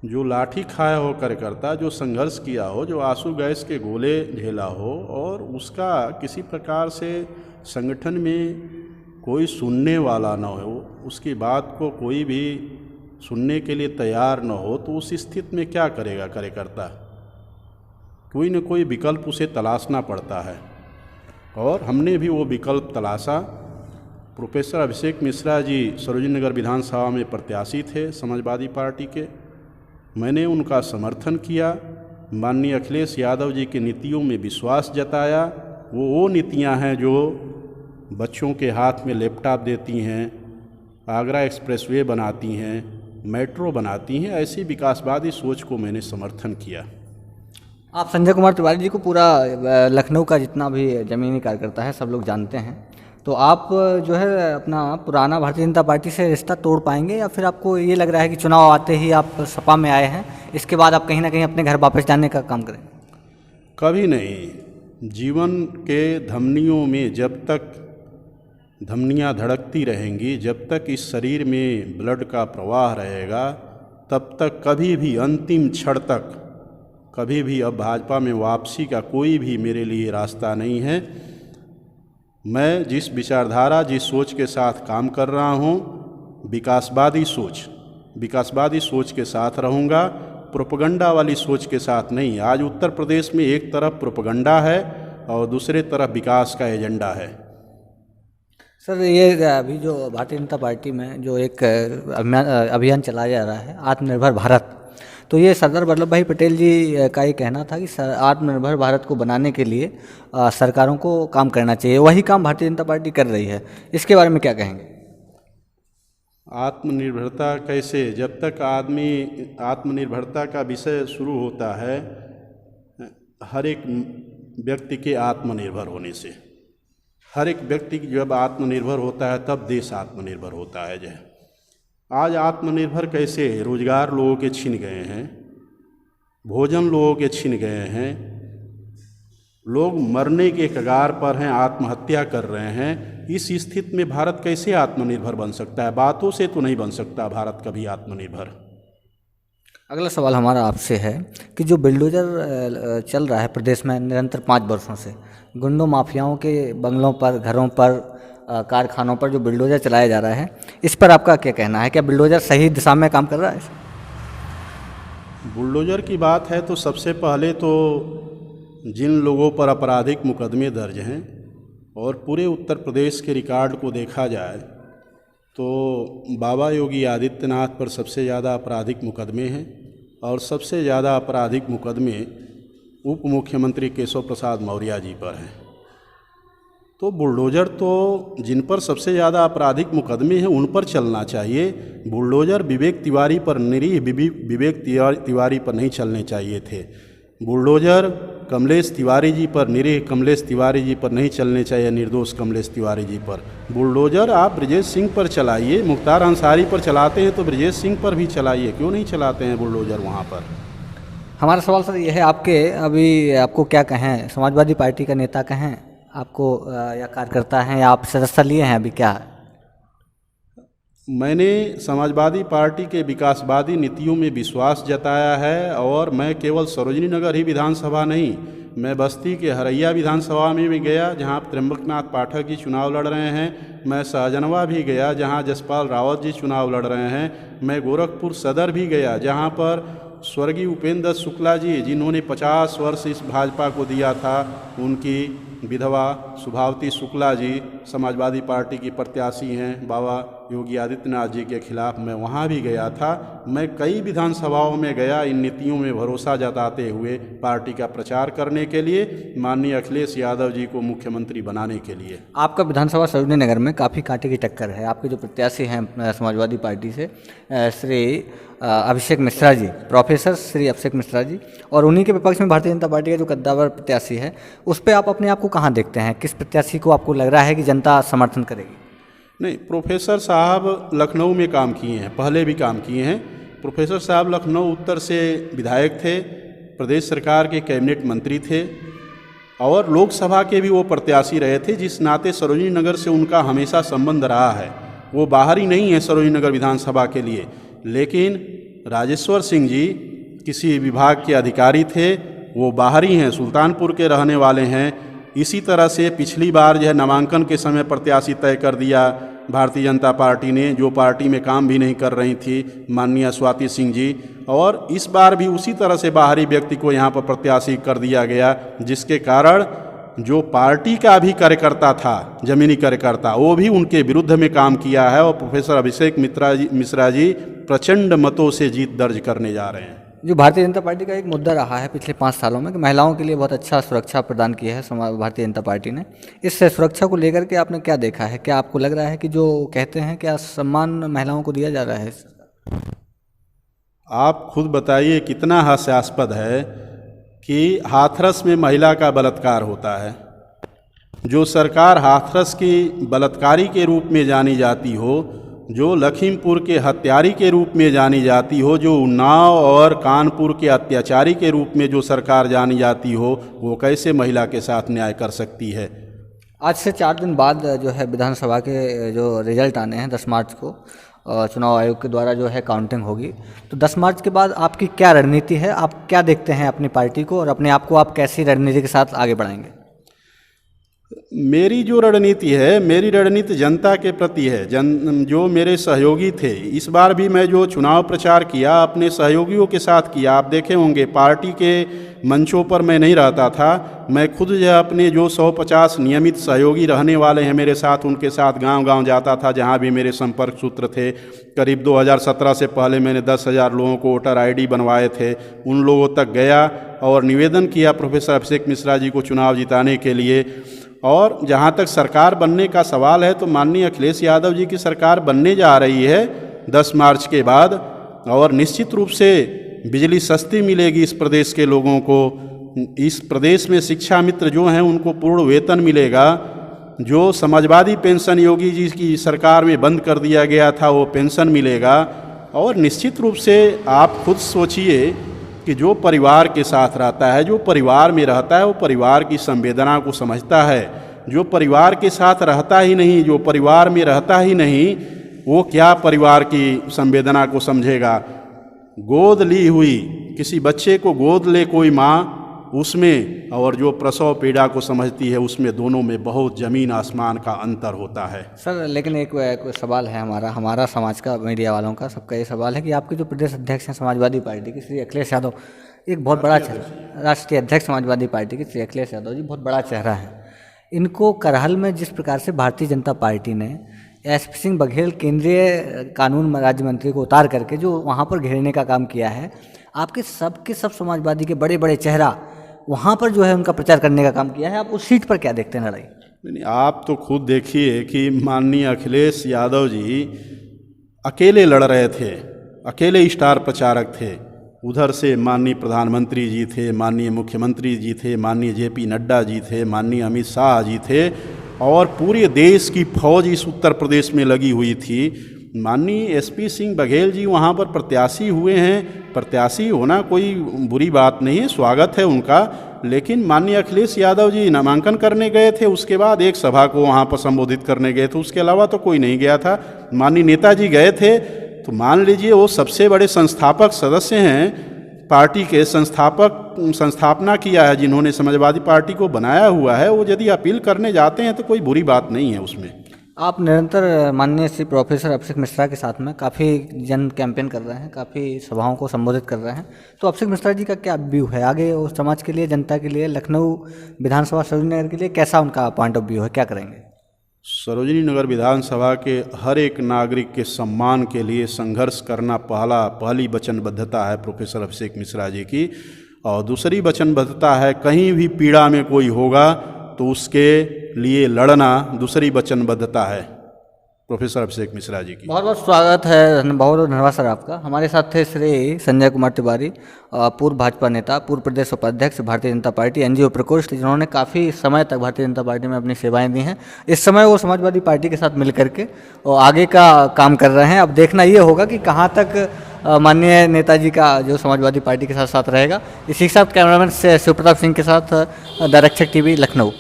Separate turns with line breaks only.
जो लाठी खाया हो कार्यकर्ता, जो संघर्ष किया हो, जो आंसू गैस के गोले झेला हो, और उसका किसी प्रकार से संगठन में कोई सुनने वाला न हो, उसकी बात को कोई भी सुनने के लिए तैयार न हो, तो उस स्थिति में क्या करेगा कार्यकर्ता? कोई न कोई विकल्प उसे तलाशना पड़ता है, और हमने भी वो विकल्प तलाशा। प्रोफेसर अभिषेक मिश्रा जी सरोजिनी नगर विधानसभा में प्रत्याशी थे समाजवादी पार्टी के। मैंने उनका समर्थन किया, माननीय अखिलेश यादव जी की नीतियों में विश्वास जताया। वो नीतियां हैं जो बच्चों के हाथ में लैपटॉप देती हैं, आगरा एक्सप्रेसवे बनाती हैं, मेट्रो बनाती हैं। ऐसी विकासवादी सोच को मैंने समर्थन किया।
आप संजय कुमार तिवारी जी को पूरा लखनऊ का जितना भी ज़मीनी कार्यकर्ता है सब लोग जानते हैं, तो आप जो है अपना पुराना भारतीय जनता पार्टी से रिश्ता तोड़ पाएंगे, या फिर आपको ये लग रहा है कि चुनाव आते ही आप सपा में आए हैं, इसके बाद आप कहीं ना कहीं अपने घर वापस जाने का काम करें?
कभी नहीं। जीवन के धमनियों में जब तक धमनियाँ धड़कती रहेंगी, जब तक इस शरीर में ब्लड का प्रवाह रहेगा, तब तक कभी भी अंतिम क्षण तक कभी भी अब भाजपा में वापसी का कोई भी मेरे लिए रास्ता नहीं है। मैं जिस विचारधारा, जिस सोच के साथ काम कर रहा हूँ, विकासवादी सोच के साथ रहूँगा, प्रोपगंडा वाली सोच के साथ नहीं। आज उत्तर प्रदेश में एक तरफ प्रोपगंडा है और दूसरे तरफ विकास का एजेंडा है।
सर, ये अभी जो भारतीय जनता पार्टी में जो एक अभियान चलाया जा रहा है आत्मनिर्भर भारत, तो ये सरदार वल्लभ भाई पटेल जी का ये कहना था कि आत्मनिर्भर भारत को बनाने के लिए सरकारों को काम करना चाहिए। वही काम भारतीय जनता पार्टी कर रही है, इसके बारे में क्या कहेंगे?
आत्मनिर्भरता कैसे? जब तक आदमी आत्मनिर्भरता का विषय शुरू होता है हर एक व्यक्ति के आत्मनिर्भर होने से, हर एक व्यक्ति जब आत्मनिर्भर होता है तब देश आत्मनिर्भर होता है। जय आज आत्मनिर्भर कैसे? रोजगार लोगों के छिन गए हैं, भोजन लोगों के छिन गए हैं, लोग मरने के कगार पर हैं, आत्महत्या कर रहे हैं। इस स्थिति में भारत कैसे आत्मनिर्भर बन सकता है? बातों से तो नहीं बन सकता भारत कभी आत्मनिर्भर।
अगला सवाल हमारा आपसे है कि जो बिल्डोजर चल रहा है प्रदेश में निरंतर 5 वर्षों से, गुंडों माफियाओं के बंगलों पर, घरों पर, कारखानों पर जो बिल्डोजर चलाया जा रहा है, इस पर आपका क्या कहना है? क्या बिल्डोजर सही दिशा में काम कर रहा है?
बुलडोजर की बात है तो सबसे पहले तो जिन लोगों पर आपराधिक मुकदमे दर्ज हैं, और पूरे उत्तर प्रदेश के रिकॉर्ड को देखा जाए तो बाबा योगी आदित्यनाथ पर सबसे ज़्यादा आपराधिक मुकदमे हैं, और सबसे ज़्यादा आपराधिक मुकदमे उप मुख्यमंत्री केशव प्रसाद मौर्य जी पर हैं। तो बुलडोज़र तो जिन पर सबसे ज़्यादा आपराधिक मुकदमे हैं उन पर चलना चाहिए। बुलडोज़र विवेक तिवारी पर, निरीह विवेक तिवारी पर नहीं चलने चाहिए थे। बुलडोज़र कमलेश तिवारी जी पर, निरीह कमलेश तिवारी जी पर नहीं चलने चाहिए, निर्दोष कमलेश तिवारी जी पर। बुलडोज़र आप ब्रजेश सिंह पर चलाइए, मुख्तार अंसारी पर चलाते हैं तो ब्रजेश सिंह पर भी चलाइए, क्यों नहीं चलाते हैं बुलडोज़र वहाँ पर?
हमारा सवाल सर यह है आपके, अभी आपको क्या कहें, समाजवादी पार्टी का नेता कहें आपको, या कार्यकर्ता हैं, या आप सदस्य लिए हैं, अभी क्या है?
मैंने समाजवादी पार्टी के विकासवादी नीतियों में विश्वास जताया है, और मैं केवल सरोजिनी नगर ही विधानसभा नहीं, मैं बस्ती के हरैया विधानसभा में भी गया जहां त्र्यंबकनाथ पाठक जी चुनाव लड़ रहे हैं। मैं सहजनवा भी गया जहां जसपाल रावत जी चुनाव लड़ रहे हैं। मैं गोरखपुर सदर भी गया जहां पर स्वर्गीय उपेंद्र शुक्ला जी, जिन्होंने 50 वर्ष इस भाजपा को दिया था, उनकी विधवा सुभावती शुक्ला जी समाजवादी पार्टी की प्रत्याशी हैं बाबा योगी आदित्यनाथ जी के खिलाफ। मैं वहाँ भी गया था। मैं कई विधानसभाओं में गया इन नीतियों में भरोसा जताते हुए पार्टी का प्रचार करने के लिए, माननीय अखिलेश यादव जी को मुख्यमंत्री बनाने के लिए।
आपका विधानसभा सरोजिनी नगर में काफ़ी कांटे की टक्कर है। आपके जो प्रत्याशी हैं समाजवादी पार्टी से श्री अभिषेक मिश्रा जी, प्रोफेसर श्री अभिषेक मिश्रा जी, और उन्हीं के विपक्ष में भारतीय जनता पार्टी का जो कद्दावर प्रत्याशी है, उस पर आप अपने आप को कहाँ देखते हैं? किस प्रत्याशी को आपको लग रहा है कि जनता समर्थन करेगी?
नहीं, प्रोफेसर साहब लखनऊ में काम किए हैं, पहले भी काम किए हैं। प्रोफेसर साहब लखनऊ उत्तर से विधायक थे, प्रदेश सरकार के कैबिनेट मंत्री थे, और लोकसभा के भी वो प्रत्याशी रहे थे, जिस नाते सरोजिनी नगर से उनका हमेशा संबंध रहा है। वो बाहर ही नहीं है सरोजिनी नगर विधानसभा के लिए, लेकिन राजेश्वर सिंह जी किसी विभाग के अधिकारी थे, वो बाहरी हैं, सुल्तानपुर के रहने वाले हैं। इसी तरह से पिछली बार जो है नामांकन के समय प्रत्याशी तय कर दिया भारतीय जनता पार्टी ने, जो पार्टी में काम भी नहीं कर रही थी, माननीय स्वाति सिंह जी। और इस बार भी उसी तरह से बाहरी व्यक्ति को यहाँ पर प्रत्याशी कर दिया गया, जिसके कारण जो पार्टी का भी कार्यकर्ता था, जमीनी कार्यकर्ता, वो भी उनके विरुद्ध में काम किया है और प्रोफेसर अभिषेक मिश्रा जी प्रचंड मतों से जीत दर्ज करने जा रहे हैं।
जो भारतीय जनता पार्टी का एक मुद्दा रहा है पिछले 5 सालों में कि महिलाओं के लिए बहुत अच्छा सुरक्षा प्रदान किया है भारतीय जनता पार्टी ने। इस सुरक्षा को लेकर के आपने क्या देखा है? क्या आपको लग रहा है कि जो कहते हैं क्या सम्मान महिलाओं को दिया जा रहा है?
आप खुद बताइए, कितना हास्यास्पद है कि हाथरस में महिला का बलात्कार होता है। जो सरकार हाथरस की बलात्कारी के रूप में जानी जाती हो, जो लखीमपुर के हत्यारी के रूप में जानी जाती हो, जो उन्नाव और कानपुर के अत्याचारी के रूप में जो सरकार जानी जाती हो, वो कैसे महिला के साथ न्याय कर सकती है?
आज से 4 दिन बाद जो है विधानसभा के जो रिजल्ट आने हैं 10 मार्च को, चुनाव आयोग के द्वारा जो है काउंटिंग होगी, तो 10 मार्च के बाद आपकी क्या रणनीति है? आप क्या देखते हैं अपनी पार्टी को और अपने आप को आप कैसी रणनीति के साथ आगे बढ़ाएंगे?
मेरी जो रणनीति है, मेरी रणनीति जनता के प्रति है। जो मेरे सहयोगी थे, इस बार भी मैं जो चुनाव प्रचार किया अपने सहयोगियों के साथ किया। आप देखे होंगे पार्टी के मंचों पर मैं नहीं रहता था, मैं खुद जो अपने जो 150 नियमित सहयोगी रहने वाले हैं मेरे साथ, उनके साथ गांव-गांव जाता था जहां भी मेरे संपर्क सूत्र थे। करीब 2017 से पहले मैंने 10,000 लोगों को वोटर ID बनवाए थे, उन लोगों तक गया और निवेदन किया प्रोफेसर अभिषेक मिश्रा जी को चुनाव जिताने के लिए। और जहाँ तक सरकार बनने का सवाल है, तो माननीय अखिलेश यादव जी की सरकार बनने जा रही है 10 मार्च के बाद, और निश्चित रूप से बिजली सस्ती मिलेगी इस प्रदेश के लोगों को। इस प्रदेश में शिक्षा मित्र जो हैं उनको पूर्ण वेतन मिलेगा। जो समाजवादी पेंशन योगी जी की सरकार में बंद कर दिया गया था, वो पेंशन मिलेगा। और निश्चित रूप से आप खुद सोचिए कि जो परिवार के साथ रहता है, जो परिवार में रहता है, वो परिवार की संवेदना को समझता है। जो परिवार के साथ रहता ही नहीं, जो परिवार में रहता ही नहीं, वो क्या परिवार की संवेदना को समझेगा? गोद ली हुई किसी बच्चे को गोद ले कोई माँ, उसमें और जो प्रसव पीड़ा को समझती है, उसमें दोनों में बहुत ज़मीन आसमान का अंतर होता है।
सर, लेकिन एक सवाल है हमारा समाज का, मीडिया वालों का, सबका ये सवाल है कि आपके जो प्रदेश अध्यक्ष हैं समाजवादी पार्टी के श्री अखिलेश यादव, एक बहुत बड़ा चेहरा, राष्ट्रीय अध्यक्ष समाजवादी पार्टी के श्री अखिलेश यादव जी बहुत बड़ा चेहरा है। इनको करहल में जिस प्रकार से भारतीय जनता पार्टी ने SP सिंह बघेल केंद्रीय कानून राज्य मंत्री को उतार करके जो वहाँ पर घेरने का काम किया है, आपके सब समाजवादी के बड़े बड़े चेहरा वहाँ पर जो है उनका प्रचार करने का काम किया है, आप उस सीट पर क्या देखते हैं लड़ाई?
नहीं, आप तो खुद देखिए कि माननीय अखिलेश यादव जी अकेले लड़ रहे थे, अकेले स्टार प्रचारक थे। उधर से माननीय प्रधानमंत्री जी थे, माननीय मुख्यमंत्री जी थे, माननीय JP नड्डा जी थे, माननीय अमित शाह जी थे, और पूरे देश की फौज इस उत्तर प्रदेश में लगी हुई थी। माननीय SP सिंह बघेल जी वहाँ पर प्रत्याशी हुए हैं। प्रत्याशी होना कोई बुरी बात नहीं है, स्वागत है उनका। लेकिन माननीय अखिलेश यादव जी नामांकन करने गए थे, उसके बाद एक सभा को वहाँ पर संबोधित करने गए थे, उसके अलावा तो कोई नहीं गया था। माननीय नेताजी गए थे, तो मान लीजिए वो सबसे बड़े संस्थापक सदस्य हैं पार्टी के, संस्थापना किया है जिन्होंने समाजवादी पार्टी को बनाया हुआ है। वो यदि अपील करने जाते हैं तो कोई बुरी बात नहीं है उसमें।
आप निरंतर माननीय श्री प्रोफेसर अभिषेक मिश्रा के साथ में काफ़ी जन कैंपेन कर रहे हैं, काफ़ी सभाओं को संबोधित कर रहे हैं, तो अभिषेक मिश्रा जी का क्या व्यू है आगे उस समाज के लिए, जनता के लिए, लखनऊ विधानसभा सरोजनी नगर के लिए कैसा उनका पॉइंट ऑफ व्यू है, क्या करेंगे?
सरोजनी नगर विधानसभा के हर एक नागरिक के सम्मान के लिए संघर्ष करना पहली वचनबद्धता है प्रोफेसर अभिषेक मिश्रा जी की। और दूसरी वचनबद्धता है कहीं भी पीड़ा में कोई होगा तो उसके लिए लड़ना, दूसरी वचनबद्धता है प्रोफेसर अभिषेक मिश्रा जी की।
बहुत बहुत स्वागत है, बहुत बहुत धन्यवाद सर आपका। हमारे साथ थे श्री संजय कुमार तिवारी, पूर्व भाजपा नेता, पूर्व प्रदेश उपाध्यक्ष भारतीय जनता पार्टी NGO प्रकोष्ठ, जिन्होंने काफ़ी समय तक भारतीय जनता पार्टी में अपनी सेवाएं दी हैं। इस समय वो समाजवादी पार्टी के साथ मिल करके और आगे का काम कर रहे हैं। अब देखना ये होगा कि कहाँ तक माननीय नेताजी का जो समाजवादी पार्टी के साथ रहेगा। इसी के साथ कैमरामैन से शिवप्रताप सिंह के साथ द रक्षक TV लखनऊ।